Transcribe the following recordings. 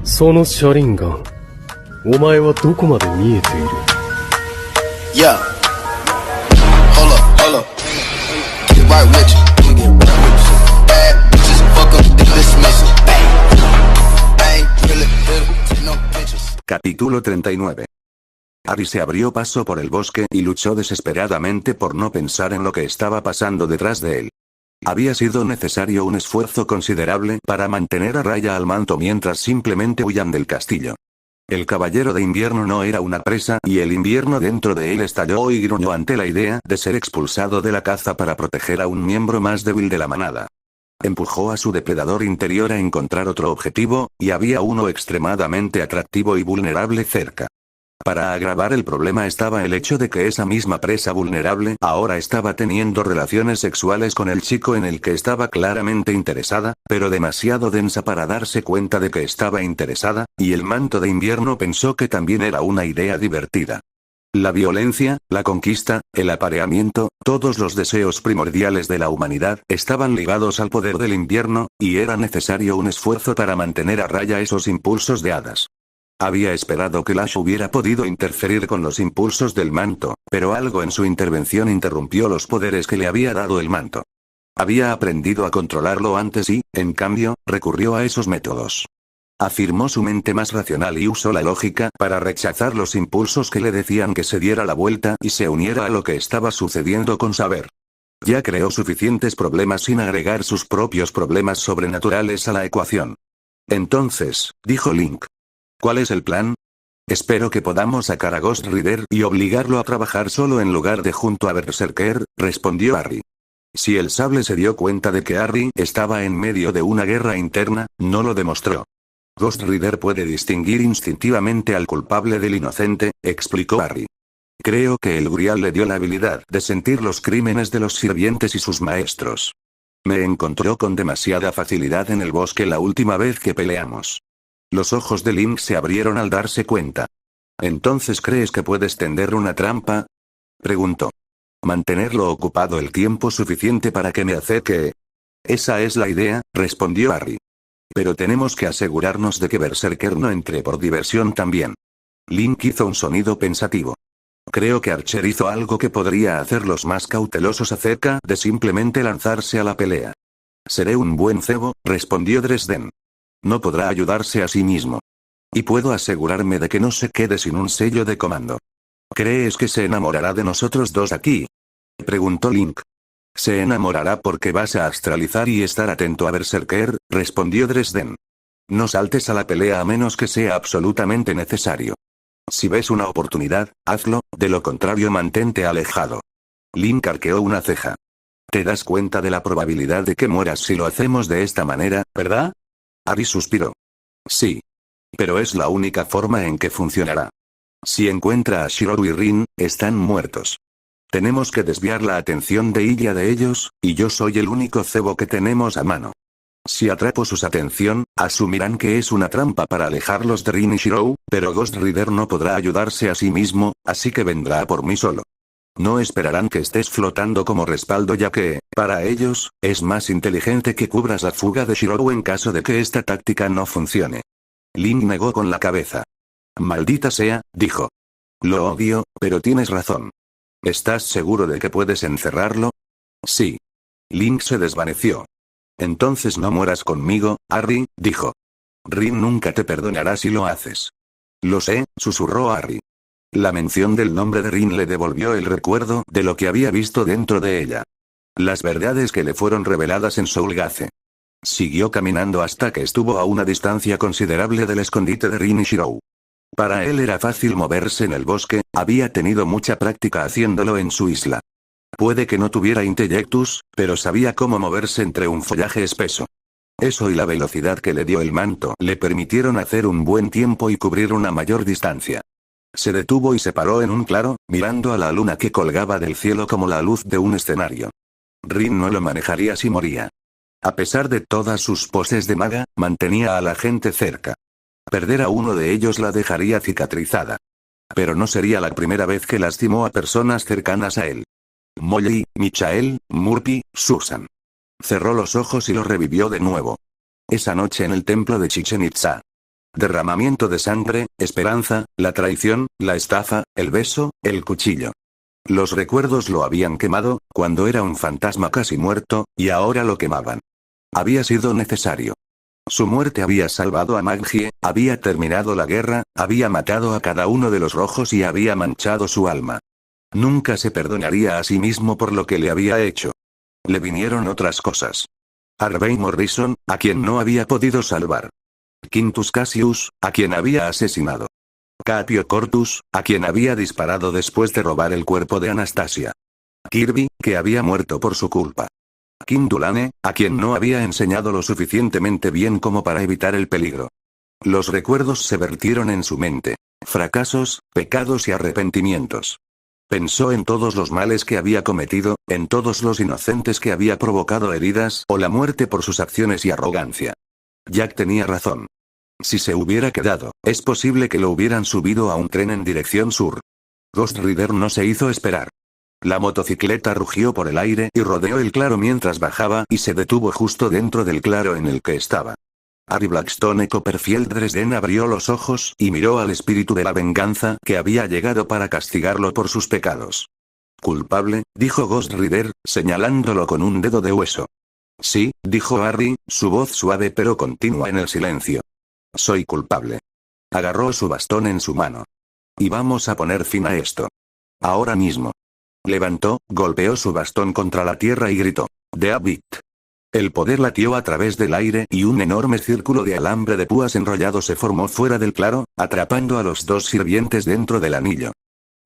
その車輪ガン、お前はどこまで見えている？ Yeah. Hold up, hold up. Get right with you. Get right with you. Bad bitches, fuck up, they dismiss it. Bang. Bang, really, really, no pictures. Capítulo 39. Harry se abrió paso por el bosque y luchó desesperadamente por no pensar en lo que estaba pasando detrás de él. Había sido necesario un esfuerzo considerable para mantener a raya al manto mientras simplemente huían del castillo. El caballero de invierno no era una presa y el invierno dentro de él estalló y gruñó ante la idea de ser expulsado de la caza para proteger a un miembro más débil de la manada. Empujó a su depredador interior a encontrar otro objetivo, y había uno extremadamente atractivo y vulnerable cerca. Para agravar el problema estaba el hecho de que esa misma presa vulnerable ahora estaba teniendo relaciones sexuales con el chico en el que estaba claramente interesada, pero demasiado densa para darse cuenta de que estaba interesada, y el manto de invierno pensó que también era una idea divertida. La violencia, la conquista, el apareamiento, todos los deseos primordiales de la humanidad estaban ligados al poder del invierno, y era necesario un esfuerzo para mantener a raya esos impulsos de hadas. Había esperado que Lash hubiera podido interferir con los impulsos del manto, pero algo en su intervención interrumpió los poderes que le había dado el manto. Había aprendido a controlarlo antes y, en cambio, recurrió a esos métodos. Afirmó su mente más racional y usó la lógica para rechazar los impulsos que le decían que se diera la vuelta y se uniera a lo que estaba sucediendo con saber. Ya creó suficientes problemas sin agregar sus propios problemas sobrenaturales a la ecuación. Entonces, dijo Link. ¿Cuál es el plan? Espero que podamos sacar a Ghost Rider y obligarlo a trabajar solo en lugar de junto a Berserker, respondió Harry. Si el sable se dio cuenta de que Harry estaba en medio de una guerra interna, no lo demostró. Ghost Rider puede distinguir instintivamente al culpable del inocente, explicó Harry. Creo que el Grial le dio la habilidad de sentir los crímenes de los sirvientes y sus maestros. Me encontró con demasiada facilidad en el bosque la última vez que peleamos. Los ojos de Link se abrieron al darse cuenta. ¿Entonces crees que puedes tender una trampa? Preguntó. Mantenerlo ocupado el tiempo suficiente para que me acerque. Esa es la idea, respondió Harry. Pero tenemos que asegurarnos de que Berserker no entre por diversión también. Link hizo un sonido pensativo. Creo que Archer hizo algo que podría hacerlos más cautelosos acerca de simplemente lanzarse a la pelea. Seré un buen cebo, respondió Dresden. No podrá ayudarse a sí mismo. Y puedo asegurarme de que no se quede sin un sello de comando. ¿Crees que se enamorará de nosotros dos aquí? Preguntó Link. Se enamorará porque vas a astralizar y estar atento a Berserker, respondió Dresden. No saltes a la pelea a menos que sea absolutamente necesario. Si ves una oportunidad, hazlo, de lo contrario mantente alejado. Link arqueó una ceja. Te das cuenta de la probabilidad de que mueras si lo hacemos de esta manera, ¿verdad? Harry suspiró. Sí. Pero es la única forma en que funcionará. Si encuentra a Shirou y Rin, están muertos. Tenemos que desviar la atención de ella de ellos, y yo soy el único cebo que tenemos a mano. Si atrapo su atención, asumirán que es una trampa para alejarlos de Rin y Shirou, pero Ghost Rider no podrá ayudarse a sí mismo, así que vendrá por mí solo. No esperarán que estés flotando como respaldo ya que, para ellos, es más inteligente que cubras la fuga de Shirou en caso de que esta táctica no funcione. Link negó con la cabeza. Maldita sea, dijo. Lo odio, pero tienes razón. ¿Estás seguro de que puedes encerrarlo? Sí. Link se desvaneció. Entonces no mueras conmigo, Harry, dijo. Rin nunca te perdonará si lo haces. Lo sé, susurró Harry. La mención del nombre de Rin le devolvió el recuerdo de lo que había visto dentro de ella. Las verdades que le fueron reveladas en Soulgaze. Siguió caminando hasta que estuvo a una distancia considerable del escondite de Rin y Shirou. Para él era fácil moverse en el bosque, había tenido mucha práctica haciéndolo en su isla. Puede que no tuviera Intellectus, pero sabía cómo moverse entre un follaje espeso. Eso y la velocidad que le dio el manto le permitieron hacer un buen tiempo y cubrir una mayor distancia. Se detuvo y se paró en un claro, mirando a la luna que colgaba del cielo como la luz de un escenario. Rin no lo manejaría si moría. A pesar de todas sus poses de maga, mantenía a la gente cerca. Perder a uno de ellos la dejaría cicatrizada. Pero no sería la primera vez que lastimó a personas cercanas a él. Molly, Michael, Murphy, Susan. Cerró los ojos y los revivió de nuevo. Esa noche en el templo de Chichen Itza. derramamiento de sangre, esperanza, la traición, la estafa, el beso, el cuchillo. Los recuerdos lo habían quemado, cuando era un fantasma casi muerto, y ahora lo quemaban. Había sido necesario. Su muerte había salvado a Maggie, había terminado la guerra, había matado a cada uno de los rojos y había manchado su alma. Nunca se perdonaría a sí mismo por lo que le había hecho. Le vinieron otras cosas. Harvey Morrison, a quien no había podido salvar. Quintus Cassius, a quien había asesinado. Capio Cortus, a quien había disparado después de robar el cuerpo de Anastasia. Kirby, que había muerto por su culpa. Kim Dulane, a quien no había enseñado lo suficientemente bien como para evitar el peligro. Los recuerdos se vertieron en su mente. Fracasos, pecados y arrepentimientos. Pensó en todos los males que había cometido, en todos los inocentes que había provocado heridas o la muerte por sus acciones y arrogancia. Jack tenía razón. Si se hubiera quedado, es posible que lo hubieran subido a un tren en dirección sur. Ghost Rider no se hizo esperar. La motocicleta rugió por el aire y rodeó el claro mientras bajaba y se detuvo justo dentro del claro en el que estaba. Harry Blackstone Copperfield Dresden abrió los ojos y miró al espíritu de la venganza que había llegado para castigarlo por sus pecados. «Culpable», dijo Ghost Rider, señalándolo con un dedo de hueso. «Sí», dijo Harry, su voz suave pero continua en el silencio. «Soy culpable». Agarró su bastón en su mano. «Y vamos a poner fin a esto. Ahora mismo». Levantó, golpeó su bastón contra la tierra y gritó. «David». El poder latió a través del aire y un enorme círculo de alambre de púas enrollado se formó fuera del claro, atrapando a los dos sirvientes dentro del anillo.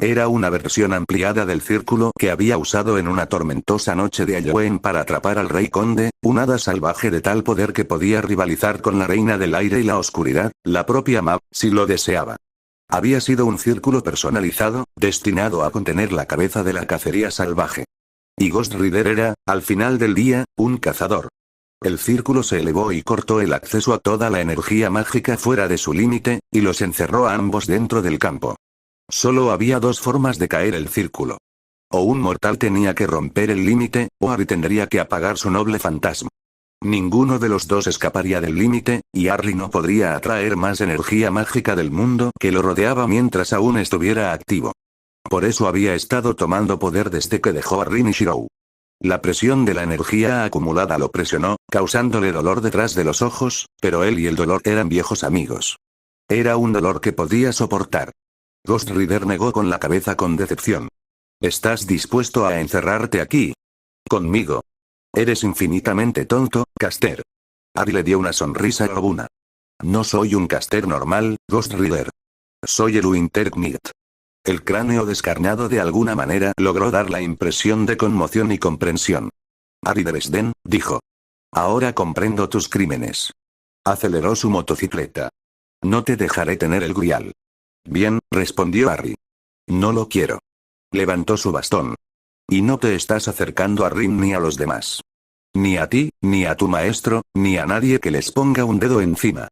Era una versión ampliada del círculo que había usado en una tormentosa noche de Halloween para atrapar al rey conde, un hada salvaje de tal poder que podía rivalizar con la reina del aire y la oscuridad, la propia Mab, si lo deseaba. Había sido un círculo personalizado, destinado a contener la cabeza de la cacería salvaje. Y Ghost Rider era, al final del día, un cazador. El círculo se elevó y cortó el acceso a toda la energía mágica fuera de su límite, y los encerró a ambos dentro del campo. Solo había dos formas de caer el círculo. O un mortal tenía que romper el límite, o Harry tendría que apagar su noble fantasma. Ninguno de los dos escaparía del límite, y Harry no podría atraer más energía mágica del mundo que lo rodeaba mientras aún estuviera activo. Por eso había estado tomando poder desde que dejó a Rin y Shirou. La presión de la energía acumulada lo presionó, causándole dolor detrás de los ojos, pero él y el dolor eran viejos amigos. Era un dolor que podía soportar. Ghost Rider negó con la cabeza con decepción. ¿Estás dispuesto a encerrarte aquí? ¿Conmigo? Eres infinitamente tonto, Caster. Harry le dio una sonrisa lobuna. No soy un Caster normal, Ghost Rider. Soy el Winter Knight. El cráneo descarnado de alguna manera logró dar la impresión de conmoción y comprensión. Harry Dresden, dijo. Ahora comprendo tus crímenes. Aceleró su motocicleta. No te dejaré tener el grial. Bien, respondió Harry. No lo quiero. Levantó su bastón. Y no te estás acercando a Rin ni a los demás. Ni a ti, ni a tu maestro, ni a nadie que les ponga un dedo encima.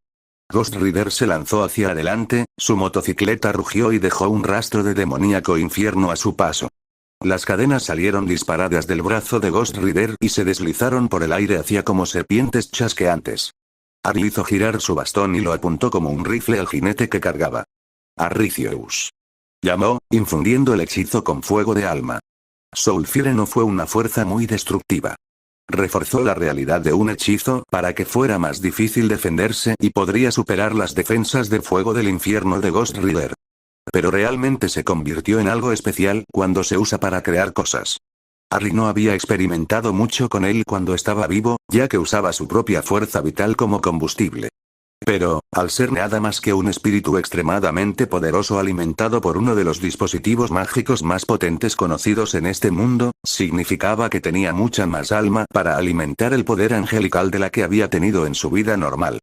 Ghost Rider se lanzó hacia adelante, su motocicleta rugió y dejó un rastro de demoníaco infierno a su paso. Las cadenas salieron disparadas del brazo de Ghost Rider y se deslizaron por el aire hacia como serpientes chasqueantes. Harry hizo girar su bastón y lo apuntó como un rifle al jinete que cargaba. Arricius. Llamó, infundiendo el hechizo con fuego de alma. Soulfire no fue una fuerza muy destructiva. Reforzó la realidad de un hechizo para que fuera más difícil defenderse y podría superar las defensas de fuego del infierno de Ghost Rider. Pero realmente se convirtió en algo especial cuando se usa para crear cosas. Harry no había experimentado mucho con él cuando estaba vivo, ya que usaba su propia fuerza vital como combustible. Pero, al ser nada más que un espíritu extremadamente poderoso alimentado por uno de los dispositivos mágicos más potentes conocidos en este mundo, significaba que tenía mucha más alma para alimentar el poder angelical de la que había tenido en su vida normal.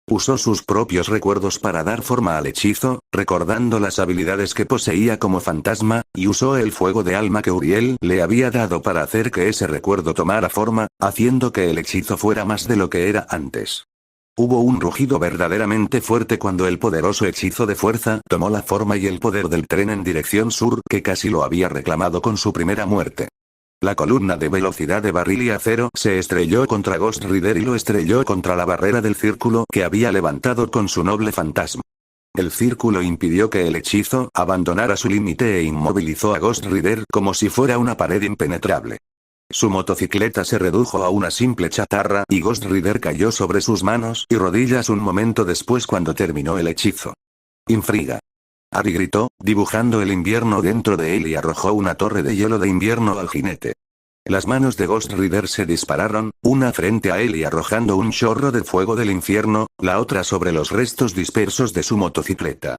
Usó sus propios recuerdos para dar forma al hechizo, recordando las habilidades que poseía como fantasma, y usó el fuego de alma que Uriel le había dado para hacer que ese recuerdo tomara forma, haciendo que el hechizo fuera más de lo que era antes. Hubo un rugido verdaderamente fuerte cuando el poderoso hechizo de fuerza tomó la forma y el poder del tren en dirección sur que casi lo había reclamado con su primera muerte. La columna de velocidad de barril y acero se estrelló contra Ghost Rider y lo estrelló contra la barrera del círculo que había levantado con su noble fantasma. El círculo impidió que el hechizo abandonara su límite e inmovilizó a Ghost Rider como si fuera una pared impenetrable. Su motocicleta se redujo a una simple chatarra y Ghost Rider cayó sobre sus manos y rodillas un momento después cuando terminó el hechizo. Infriga. Ari gritó, dibujando el invierno dentro de él y arrojó una torre de hielo de invierno al jinete. Las manos de Ghost Rider se dispararon, una frente a él y arrojando un chorro de fuego del infierno, la otra sobre los restos dispersos de su motocicleta.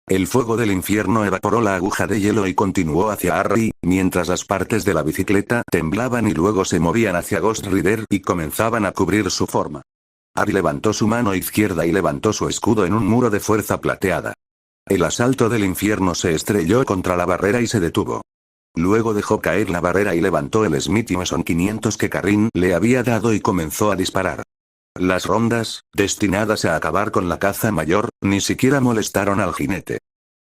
El fuego del infierno evaporó la aguja de hielo y continuó hacia Harry, mientras las partes de la bicicleta temblaban y luego se movían hacia Ghost Rider y comenzaban a cubrir su forma. Harry levantó su mano izquierda y levantó su escudo en un muro de fuerza plateada. El asalto del infierno se estrelló contra la barrera y se detuvo. Luego dejó caer la barrera y levantó el Smith & Wesson 500 que Karin le había dado y comenzó a disparar. Las rondas, destinadas a acabar con la caza mayor, ni siquiera molestaron al jinete.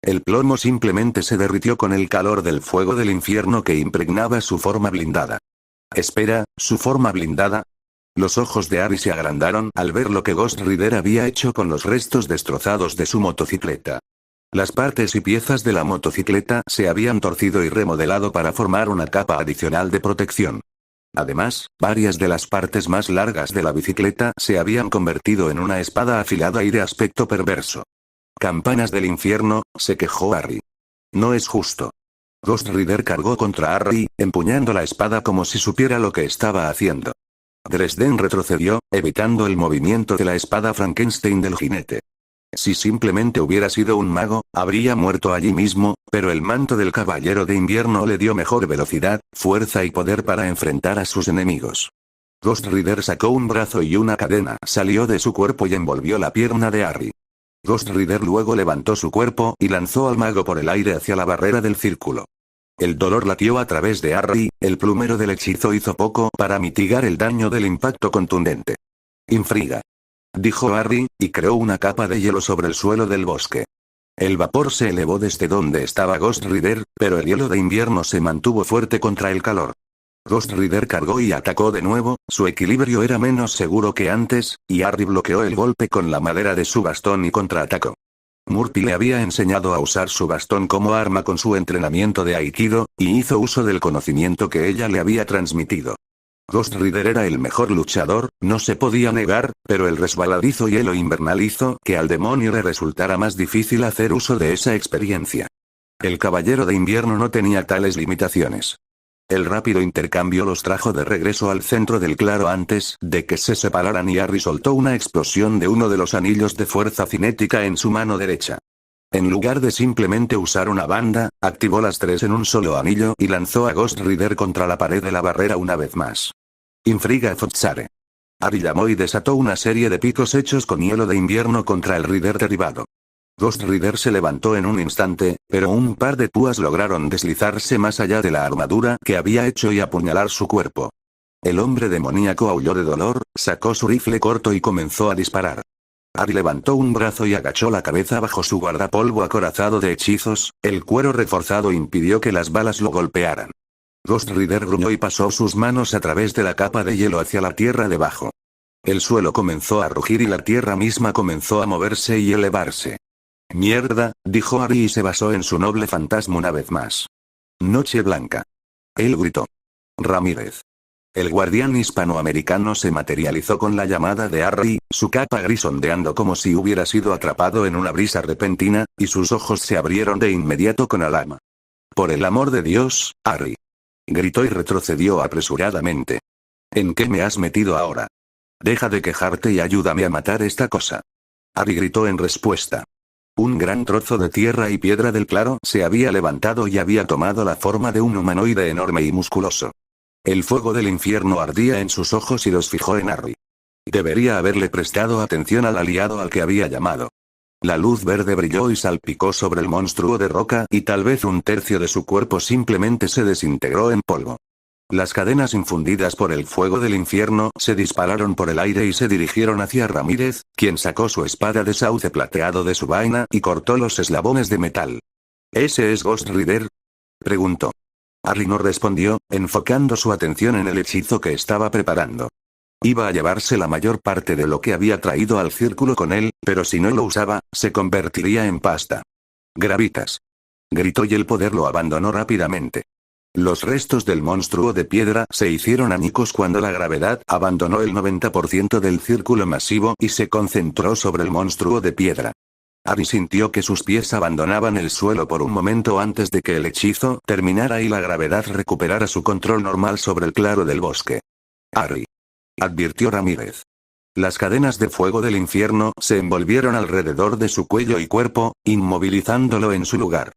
El plomo simplemente se derritió con el calor del fuego del infierno que impregnaba su forma blindada. Espera, ¿su forma blindada? Los ojos de Harry se agrandaron al ver lo que Ghost Rider había hecho con los restos destrozados de su motocicleta. Las partes y piezas de la motocicleta se habían torcido y remodelado para formar una capa adicional de protección. Además, varias de las partes más largas de la bicicleta se habían convertido en una espada afilada y de aspecto perverso. Campanas del infierno, se quejó Harry. No es justo. Ghost Rider cargó contra Harry, empuñando la espada como si supiera lo que estaba haciendo. Dresden retrocedió, evitando el movimiento de la espada Frankenstein del jinete. Si simplemente hubiera sido un mago, habría muerto allí mismo, pero el manto del caballero de invierno le dio mejor velocidad, fuerza y poder para enfrentar a sus enemigos. Ghost Rider sacó un brazo y una cadena salió de su cuerpo y envolvió la pierna de Harry. Ghost Rider luego levantó su cuerpo y lanzó al mago por el aire hacia la barrera del círculo. El dolor latió a través de Harry, el plumero del hechizo hizo poco para mitigar el daño del impacto contundente. Infriga. Dijo Harry, y creó una capa de hielo sobre el suelo del bosque. El vapor se elevó desde donde estaba Ghost Rider, pero el hielo de invierno se mantuvo fuerte contra el calor. Ghost Rider cargó y atacó de nuevo, su equilibrio era menos seguro que antes, y Harry bloqueó el golpe con la madera de su bastón y contraatacó. Murphy le había enseñado a usar su bastón como arma con su entrenamiento de Aikido, y hizo uso del conocimiento que ella le había transmitido. Ghost Rider era el mejor luchador, no se podía negar, pero el resbaladizo hielo invernal hizo que al demonio le resultara más difícil hacer uso de esa experiencia. El caballero de invierno no tenía tales limitaciones. El rápido intercambio los trajo de regreso al centro del claro antes de que se separaran y Harry soltó una explosión de uno de los anillos de fuerza cinética en su mano derecha. En lugar de simplemente usar una banda, activó las tres en un solo anillo y lanzó a Ghost Rider contra la pared de la barrera una vez más. Infriga Fotzare. Harry llamó y desató una serie de picos hechos con hielo de invierno contra el Rider derribado. Ghost Rider se levantó en un instante, pero un par de púas lograron deslizarse más allá de la armadura que había hecho y apuñalar su cuerpo. El hombre demoníaco aulló de dolor, sacó su rifle corto y comenzó a disparar. Harry levantó un brazo y agachó la cabeza bajo su guardapolvo acorazado de hechizos, el cuero reforzado impidió que las balas lo golpearan. Ghost Rider gruñó y pasó sus manos a través de la capa de hielo hacia la tierra debajo. El suelo comenzó a rugir y la tierra misma comenzó a moverse y elevarse. Mierda, dijo Harry y se basó en su noble fantasma una vez más. Noche blanca. Él gritó. Ramírez. El guardián hispanoamericano se materializó con la llamada de Harry, su capa gris ondeando como si hubiera sido atrapado en una brisa repentina, y sus ojos se abrieron de inmediato con alarma. Por el amor de Dios, Harry. Gritó y retrocedió apresuradamente. ¿En qué me has metido ahora? Deja de quejarte y ayúdame a matar esta cosa. Harry gritó en respuesta. Un gran trozo de tierra y piedra del claro se había levantado y había tomado la forma de un humanoide enorme y musculoso. El fuego del infierno ardía en sus ojos y los fijó en Harry. Debería haberle prestado atención al aliado al que había llamado. La luz verde brilló y salpicó sobre el monstruo de roca y tal vez un tercio de su cuerpo simplemente se desintegró en polvo. Las cadenas infundidas por el fuego del infierno se dispararon por el aire y se dirigieron hacia Ramírez, quien sacó su espada de sauce plateado de su vaina y cortó los eslabones de metal. ¿Ese es Ghost Rider?, preguntó. Harry no respondió, enfocando su atención en el hechizo que estaba preparando. Iba a llevarse la mayor parte de lo que había traído al círculo con él, pero si no lo usaba, se convertiría en pasta. Gravitas. Gritó y el poder lo abandonó rápidamente. Los restos del monstruo de piedra se hicieron añicos cuando la gravedad abandonó el 90% del círculo masivo y se concentró sobre el monstruo de piedra. Harry sintió que sus pies abandonaban el suelo por un momento antes de que el hechizo terminara y la gravedad recuperara su control normal sobre el claro del bosque. Harry. Advirtió Ramírez. Las cadenas de fuego del infierno se envolvieron alrededor de su cuello y cuerpo, inmovilizándolo en su lugar.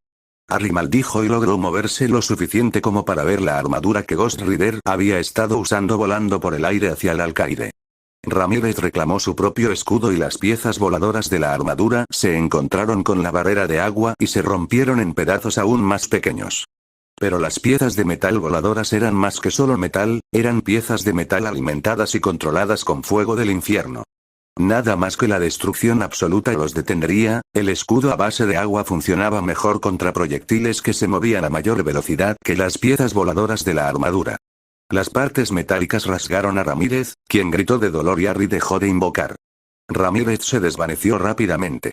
Harry maldijo y logró moverse lo suficiente como para ver la armadura que Ghost Rider había estado usando volando por el aire hacia el alcaide. Ramírez reclamó su propio escudo y las piezas voladoras de la armadura se encontraron con la barrera de agua y se rompieron en pedazos aún más pequeños. Pero las piezas de metal voladoras eran más que solo metal, eran piezas de metal alimentadas y controladas con fuego del infierno. Nada más que la destrucción absoluta los detendría, el escudo a base de agua funcionaba mejor contra proyectiles que se movían a mayor velocidad que las piezas voladoras de la armadura. Las partes metálicas rasgaron a Ramírez, quien gritó de dolor y Harry dejó de invocar. Ramírez se desvaneció rápidamente.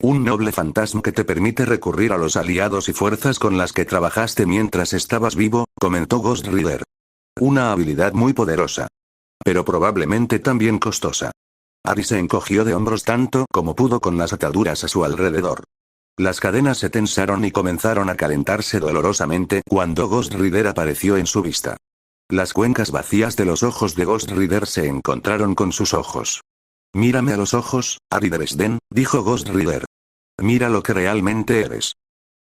Un noble fantasma que te permite recurrir a los aliados y fuerzas con las que trabajaste mientras estabas vivo, comentó Ghost Rider. Una habilidad muy poderosa. Pero probablemente también costosa. Harry se encogió de hombros tanto como pudo con las ataduras a su alrededor. Las cadenas se tensaron y comenzaron a calentarse dolorosamente cuando Ghost Rider apareció en su vista. Las cuencas vacías de los ojos de Ghost Rider se encontraron con sus ojos. Mírame a los ojos, Harry Dresden, dijo Ghost Rider. Mira lo que realmente eres.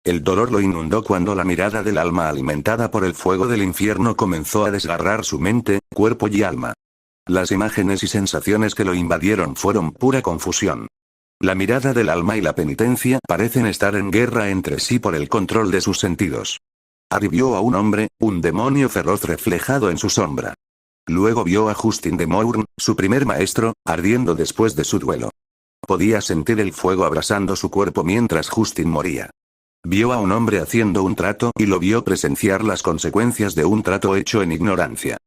El dolor lo inundó cuando la mirada del alma alimentada por el fuego del infierno comenzó a desgarrar su mente, cuerpo y alma. Las imágenes y sensaciones que lo invadieron fueron pura confusión. La mirada del alma y la penitencia parecen estar en guerra entre sí por el control de sus sentidos. Harry vio a un hombre, un demonio feroz reflejado en su sombra. Luego vio a Justin de Mourne, su primer maestro, ardiendo después de su duelo. Podía sentir el fuego abrasando su cuerpo mientras Justin moría. Vio a un hombre haciendo un trato y lo vio presenciar las consecuencias de un trato hecho en ignorancia.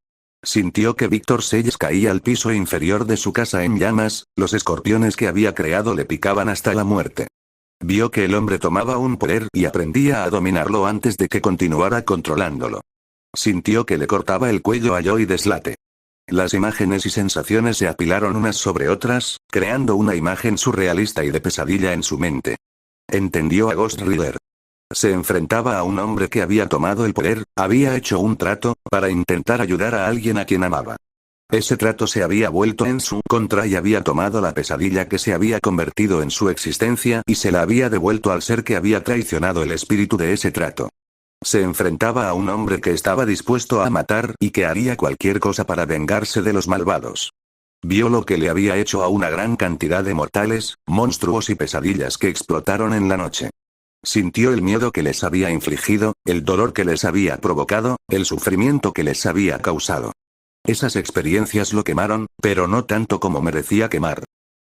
Sintió que Víctor Selles caía al piso inferior de su casa en llamas, los escorpiones que había creado le picaban hasta la muerte. Vio que el hombre tomaba un poder y aprendía a dominarlo antes de que continuara controlándolo. Sintió que le cortaba el cuello a Joy Deslate. Las imágenes y sensaciones se apilaron unas sobre otras, creando una imagen surrealista y de pesadilla en su mente. Entendió a Ghost Rider. Se enfrentaba a un hombre que había tomado el poder, había hecho un trato, para intentar ayudar a alguien a quien amaba. Ese trato se había vuelto en su contra y había tomado la pesadilla que se había convertido en su existencia y se la había devuelto al ser que había traicionado el espíritu de ese trato. Se enfrentaba a un hombre que estaba dispuesto a matar y que haría cualquier cosa para vengarse de los malvados. Vio lo que le había hecho a una gran cantidad de mortales, monstruos y pesadillas que explotaron en la noche. Sintió el miedo que les había infligido, el dolor que les había provocado, el sufrimiento que les había causado. Esas experiencias lo quemaron, pero no tanto como merecía quemar.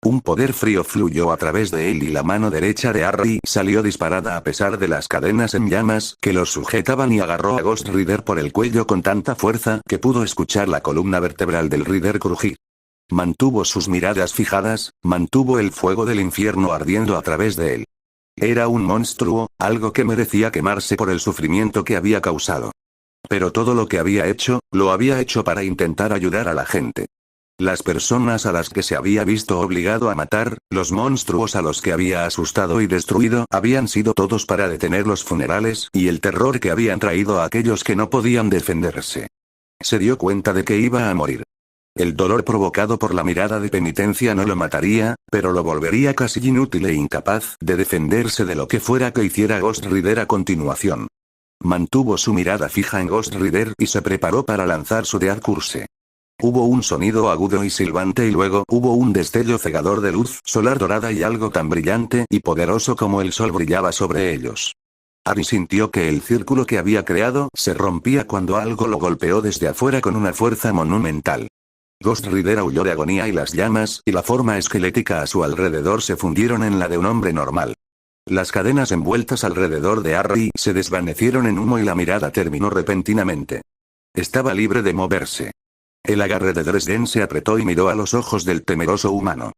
Un poder frío fluyó a través de él y la mano derecha de Harry salió disparada a pesar de las cadenas en llamas que los sujetaban y agarró a Ghost Rider por el cuello con tanta fuerza que pudo escuchar la columna vertebral del Rider crujir. Mantuvo sus miradas fijadas, mantuvo el fuego del infierno ardiendo a través de él. Era un monstruo, algo que merecía quemarse por el sufrimiento que había causado. Pero todo lo que había hecho, lo había hecho para intentar ayudar a la gente. Las personas a las que se había visto obligado a matar, los monstruos a los que había asustado y destruido, habían sido todos para detener los funerales y el terror que habían traído a aquellos que no podían defenderse. Se dio cuenta de que iba a morir. El dolor provocado por la mirada de penitencia no lo mataría, pero lo volvería casi inútil e incapaz de defenderse de lo que fuera que hiciera Ghost Rider a continuación. Mantuvo su mirada fija en Ghost Rider y se preparó para lanzar su Death Curse. Hubo un sonido agudo y silbante y luego hubo un destello cegador de luz solar dorada y algo tan brillante y poderoso como el sol brillaba sobre ellos. Harry sintió que el círculo que había creado se rompía cuando algo lo golpeó desde afuera con una fuerza monumental. Ghost Rider aulló de agonía y las llamas y la forma esquelética a su alrededor se fundieron en la de un hombre normal. Las cadenas envueltas alrededor de Harry se desvanecieron en humo y la mirada terminó repentinamente. Estaba libre de moverse. El agarre de Dresden se apretó y miró a los ojos del temeroso humano.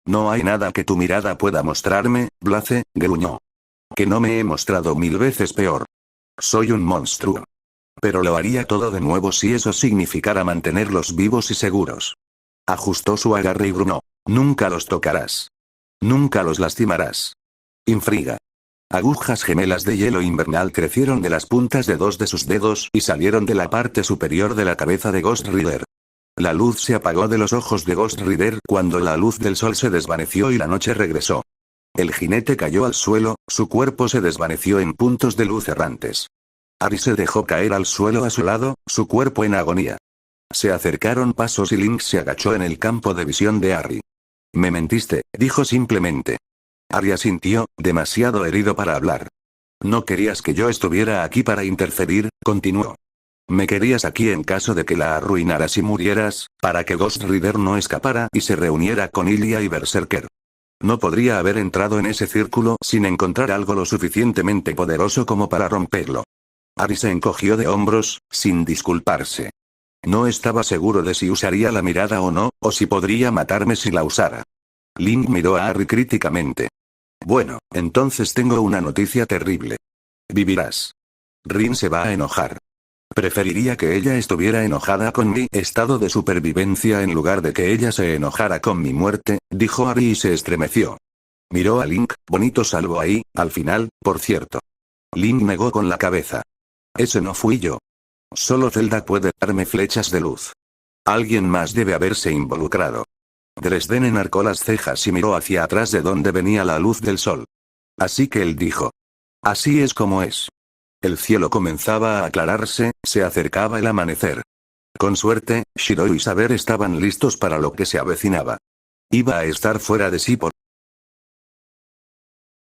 No hay nada que tu mirada pueda mostrarme, Blaze, gruñó. Que no me he mostrado 1000 veces peor. Soy un monstruo. Pero lo haría todo de nuevo si eso significara mantenerlos vivos y seguros. Ajustó su agarre y gruñó. Nunca los tocarás. Nunca los lastimarás. Infriga. Agujas gemelas de hielo invernal crecieron de las puntas de 2 de sus dedos y salieron de la parte superior de la cabeza de Ghost Rider. La luz se apagó de los ojos de Ghost Rider cuando la luz del sol se desvaneció y la noche regresó. El jinete cayó al suelo, su cuerpo se desvaneció en puntos de luz errantes. Harry se dejó caer al suelo a su lado, su cuerpo en agonía. Se acercaron pasos y Link se agachó en el campo de visión de Harry. Me mentiste, dijo simplemente. Harry asintió, demasiado herido para hablar. No querías que yo estuviera aquí para interferir, continuó. Me querías aquí en caso de que la arruinaras y murieras, para que Ghost Rider no escapara y se reuniera con Ilya y Berserker. No podría haber entrado en ese círculo sin encontrar algo lo suficientemente poderoso como para romperlo. Harry se encogió de hombros, sin disculparse. No estaba seguro de si usaría la mirada o no, o si podría matarme si la usara. Link miró a Harry críticamente. Bueno, entonces tengo una noticia terrible. Vivirás. Rin se va a enojar. Preferiría que ella estuviera enojada con mi estado de supervivencia en lugar de que ella se enojara con mi muerte, dijo Harry y se estremeció. Miró a Link, bonito salvo ahí, al final, por cierto. Link negó con la cabeza. Ese no fui yo. Solo Zelda puede darme flechas de luz. Alguien más debe haberse involucrado. Dresden enarcó las cejas y miró hacia atrás de donde venía la luz del sol. Así que él dijo. Así es como es. El cielo comenzaba a aclararse, se acercaba el amanecer. Con suerte, Shiro y Saber estaban listos para lo que se avecinaba. Iba a estar fuera de sí por